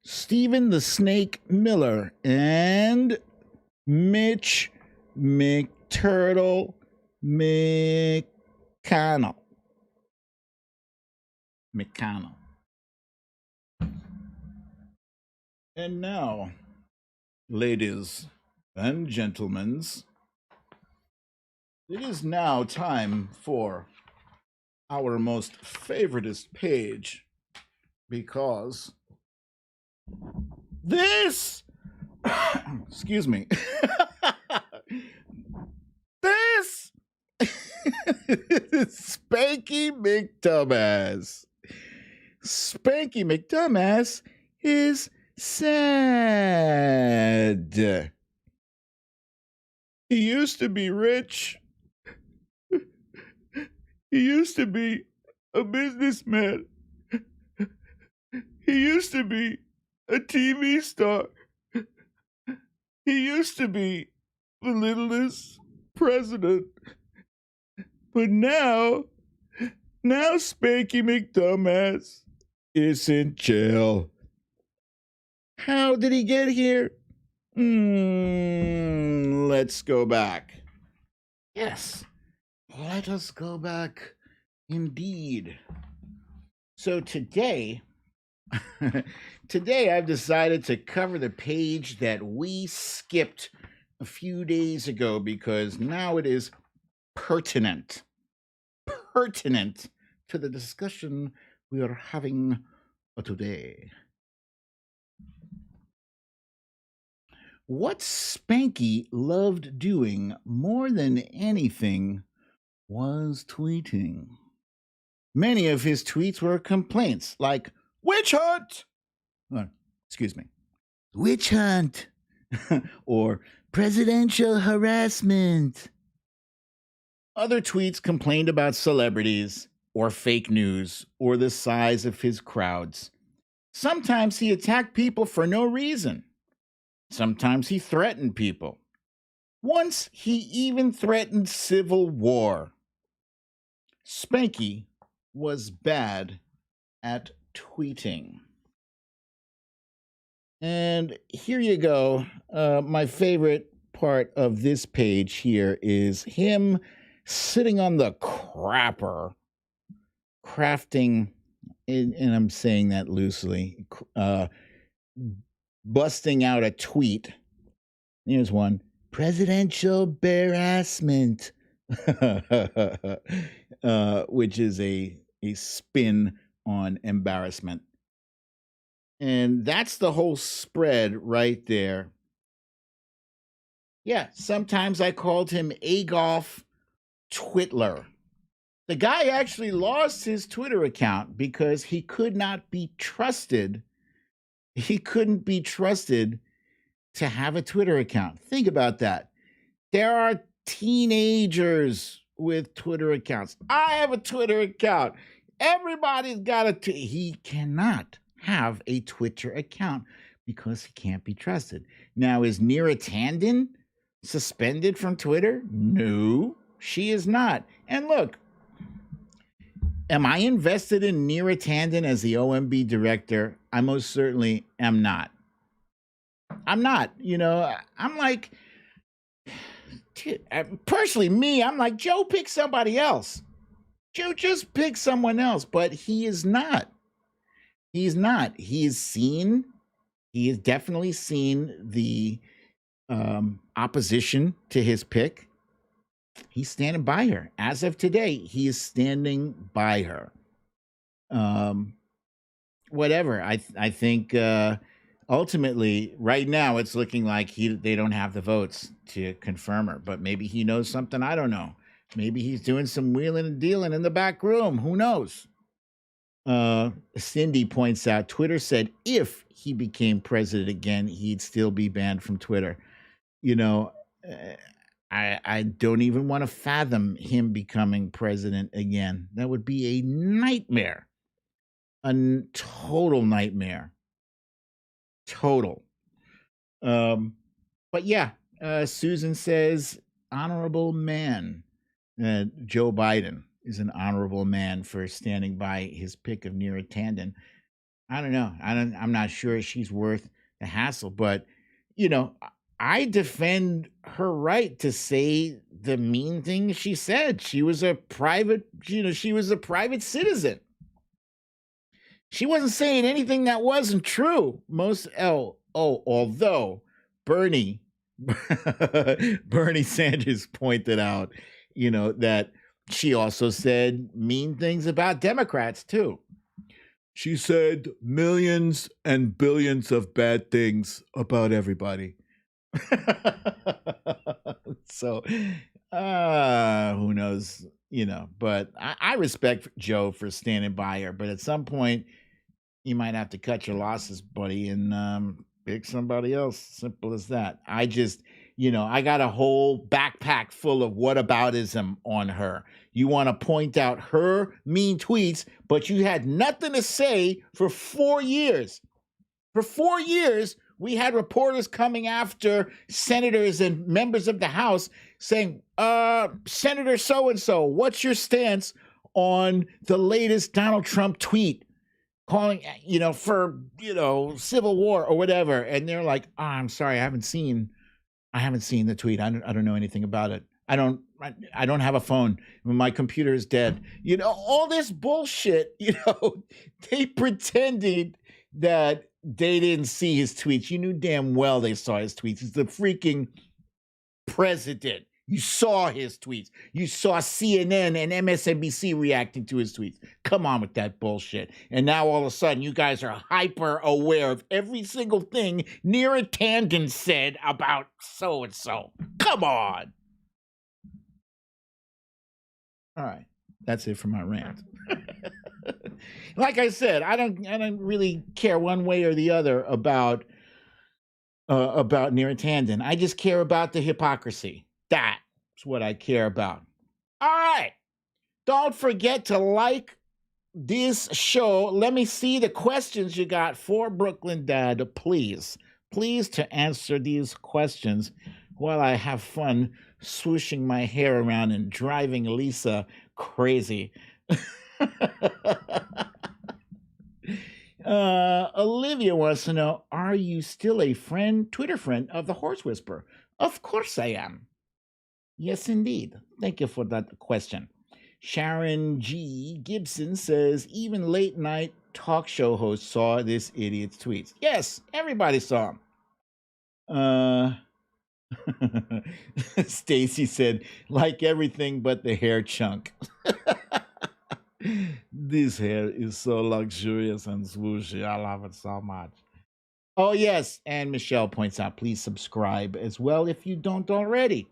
Stephen the Snake Miller. And Mitch McTurtle McConnell. And now, Ladies and gentlemen, it is now time for our most favoritist page, because this, excuse me, this Spanky McDumbass. Spanky McDumbass is sad. He used to be rich. He used to be a businessman. He used to be a TV star. He used to be the littlest president. But now Spanky McDumbass is in jail. How did he get here? Let's go back. Yes, let us go back indeed. So today I've decided to cover the page that we skipped a few days ago because now it is pertinent to the discussion we are having today. What Spanky loved doing more than anything was tweeting. Many of his tweets were complaints like, witch hunt! Witch hunt! Or Presidential harassment! other tweets complained about celebrities or fake news or the size of his crowds. Sometimes he attacked people for no reason. Sometimes he threatened people. Once he even threatened civil war. Spanky was bad at tweeting. And here you go. My favorite part of this page here is him sitting on the crapper, crafting, and I'm saying that loosely, busting out a tweet. Here's one. Presidential harassment, which is a spin on embarrassment. And that's the whole spread right there. Yeah, sometimes I called him Agolf Twitler. The guy actually lost his Twitter account because he could not be trusted. He couldn't be trusted to have a Twitter account. Think about that. There are teenagers with Twitter accounts. I have a Twitter account. Everybody's got a he cannot have a Twitter account because he can't be trusted. Now, is Nira Tanden suspended from Twitter? No, she is not. And look, am I invested in Nira Tanden as the OMB director? I most certainly am not. I'm not. You know, I'm like, personally, me, I'm like, Joe, pick somebody else. Joe, just pick someone else. But he is not. He's not. He has definitely seen the opposition to his pick. He's standing by her. As of today, he is standing by her. Whatever. I think ultimately, right now, it's looking like they don't have the votes to confirm her. But maybe he knows something I don't know. Maybe he's doing some wheeling and dealing in the back room. Who knows? Cindy points out, Twitter said if he became president again, he'd still be banned from Twitter. You know, I don't even want to fathom him becoming president again. That would be a nightmare. A total nightmare. Total. But yeah, Susan says, honorable man. Joe Biden is an honorable man for standing by his pick of Nira Tanden. I don't know. I'm not sure she's worth the hassle, but you know, I defend her right to say the mean things she said. She was a private citizen. She wasn't saying anything that wasn't true. Although Bernie Bernie Sanders pointed out, that she also said mean things about Democrats too. She said millions and billions of bad things about everybody. So, who knows, but I respect Joe for standing by her. But at some point, you might have to cut your losses, buddy, and pick somebody else. Simple as that. I just, I got a whole backpack full of whataboutism on her. You want to point out her mean tweets, but you had nothing to say for 4 years. For 4 years, we had reporters coming after senators and members of the House saying, Senator so-and-so, what's your stance on the latest Donald Trump tweet? Calling, for, civil war or whatever. And they're like, I'm sorry, I haven't seen the tweet. I don't know anything about it. I don't have a phone. My computer is dead. All this bullshit, they pretended that they didn't see his tweets. You knew damn well they saw his tweets. He's the freaking president. You saw his tweets. You saw CNN and MSNBC reacting to his tweets. Come on with that bullshit. And now all of a sudden, you guys are hyper aware of every single thing Nira Tanden said about so-and-so. Come on. All right. That's it for my rant. Like I said, I don't really care one way or the other about Nira Tanden. I just care about the hypocrisy. That's what I care about. All right. Don't forget to like this show. Let me see the questions you got for Brooklyn Dad, please. Please to answer these questions while I have fun swooshing my hair around and driving Lisa crazy. Olivia wants to know, are you still a Twitter friend of the Horse Whisperer? Of course I am. Yes, indeed. Thank you for that question. Sharon G. Gibson says, even late night talk show hosts saw this idiot's tweets. Yes, everybody saw him. Stacy said, like everything but the hair chunk. This hair is so luxurious and swooshy. I love it so much. Oh, yes. And Michelle points out, please subscribe as well if you don't already.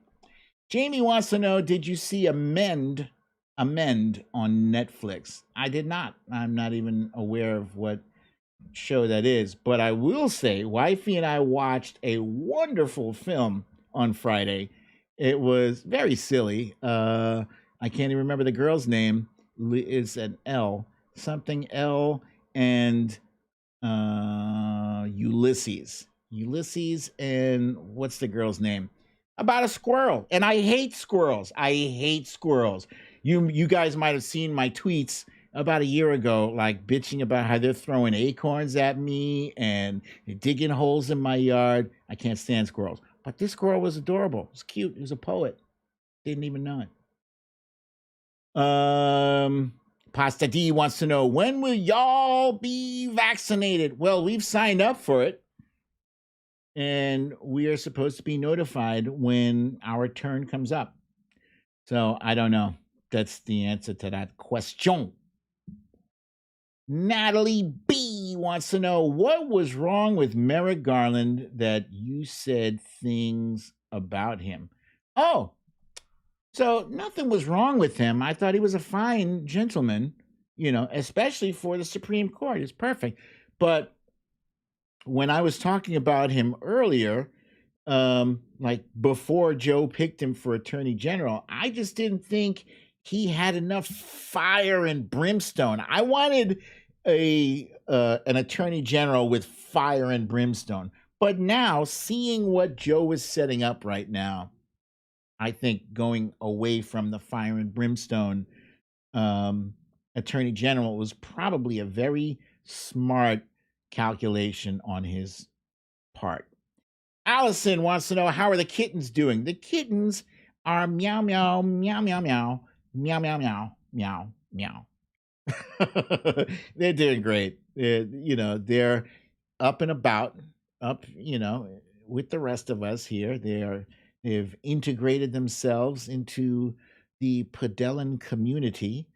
Jamie wants to know, did you see Amend on Netflix? I did not. I'm not even aware of what show that is. But I will say, Wifey and I watched a wonderful film on Friday. It was very silly. I can't even remember the girl's name. It's an L. Something L and Ulysses. Ulysses and what's the girl's name? About a squirrel. And I hate squirrels. You guys might have seen my tweets about a year ago, like bitching about how they're throwing acorns at me and digging holes in my yard. I can't stand squirrels. But this squirrel was adorable. It was cute. He was a poet. Didn't even know it. Pasta D wants to know, when will y'all be vaccinated? Well, we've signed up for it. And we are supposed to be notified when our turn comes up. So I don't know. That's the answer to that question. Natalie B wants to know, what was wrong with Merrick Garland that you said things about him? Oh, so nothing was wrong with him. I thought he was a fine gentleman, especially for the Supreme Court. It's perfect. But when I was talking about him earlier, like before Joe picked him for Attorney General, I just didn't think he had enough fire and brimstone. I wanted an Attorney General with fire and brimstone. But now, seeing what Joe was setting up right now, I think going away from the fire and brimstone Attorney General was probably a very smart calculation on his part. Allison wants to know, how are the kittens doing? The kittens are meow, meow, meow, meow, meow, meow, meow, meow, meow, meow. They're doing great. They're up and about, with the rest of us here. They've integrated themselves into the Padellan community.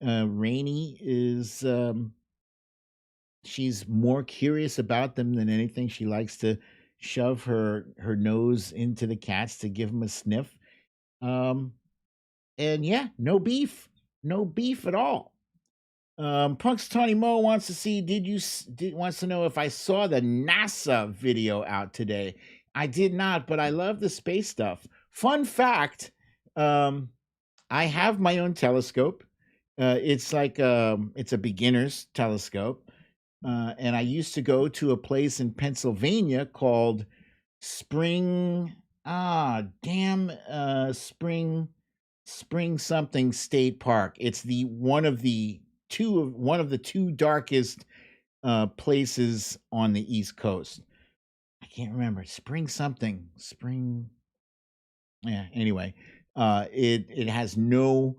Rainey is she's more curious about them than anything. She likes to shove her nose into the cats to give them a sniff. And yeah, no beef at all. Punks Tony Mo wants to see, wants to know if I saw the NASA video out today. I did not, but I love the space stuff. Fun fact, I have my own telescope. It's like it's a beginner's telescope. And I used to go to a place in Pennsylvania called Spring something State Park. It's one of the two darkest places on the East Coast. I can't remember. Yeah, anyway, it has no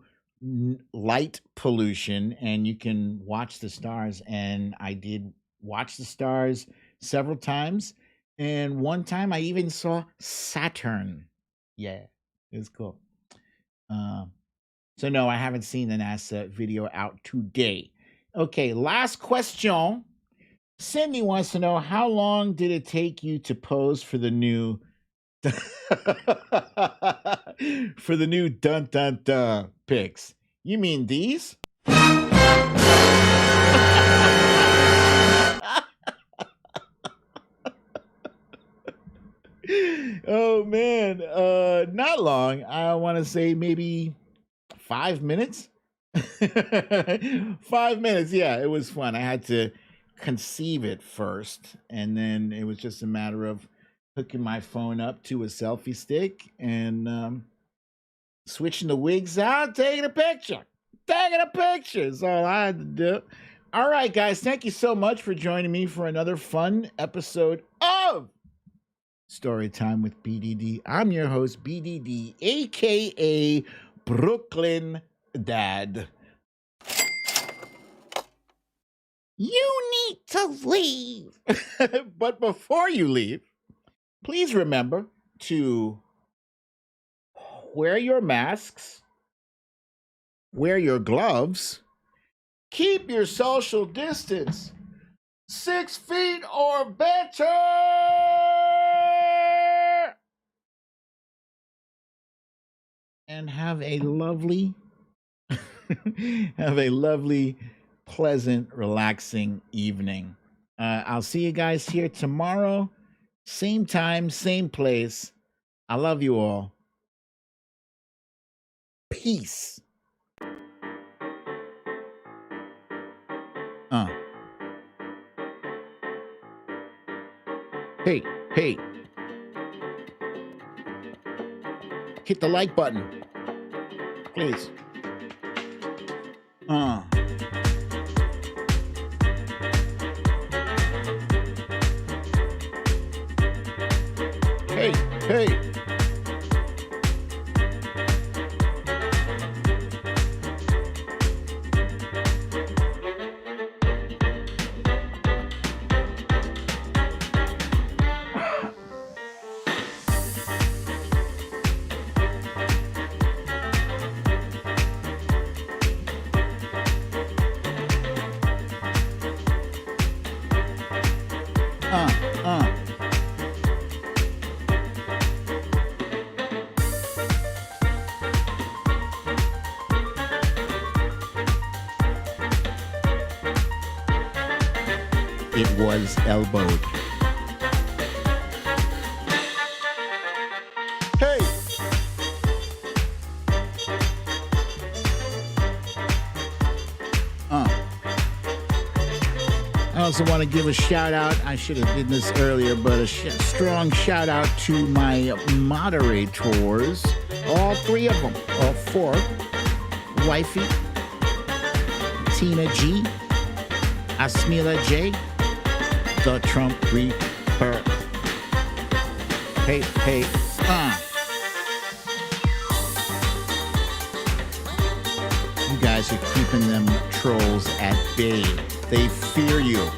light pollution, and you can watch the stars. And I did watch the stars several times, and one time I even saw Saturn. Yeah, it was cool. So no, I haven't seen the NASA video out today. Okay, last question. Cindy wants to know, how long did it take you to pose for the new for the new dun dun dun pics? You mean these? Oh man, not long. I want to say maybe 5 minutes. 5 minutes. Yeah, it was fun. I had to conceive it first, and then it was just a matter of hooking my phone up to a selfie stick and switching the wigs out, taking a picture. Is all I had to do. All right, guys, thank you so much for joining me for another fun episode of Storytime with BDD. I'm your host, BDD, aka Brooklyn Dad. You need to leave. But before you leave, please remember to wear your masks, wear your gloves, keep your social distance 6 feet or better, and have a lovely, pleasant, relaxing evening. I'll see you guys here tomorrow, same time, same place. I love you all. Peace. Hey. Hit the like button, please. Hey. It was elbowed. Hey! I also want to give a shout out. I should have did this earlier, but a strong shout out to my moderators. All 3 of them. All 4. Wifey, Tina G, Asmila J, the Trump Reaper. Hey. You guys are keeping them trolls at bay. They fear you.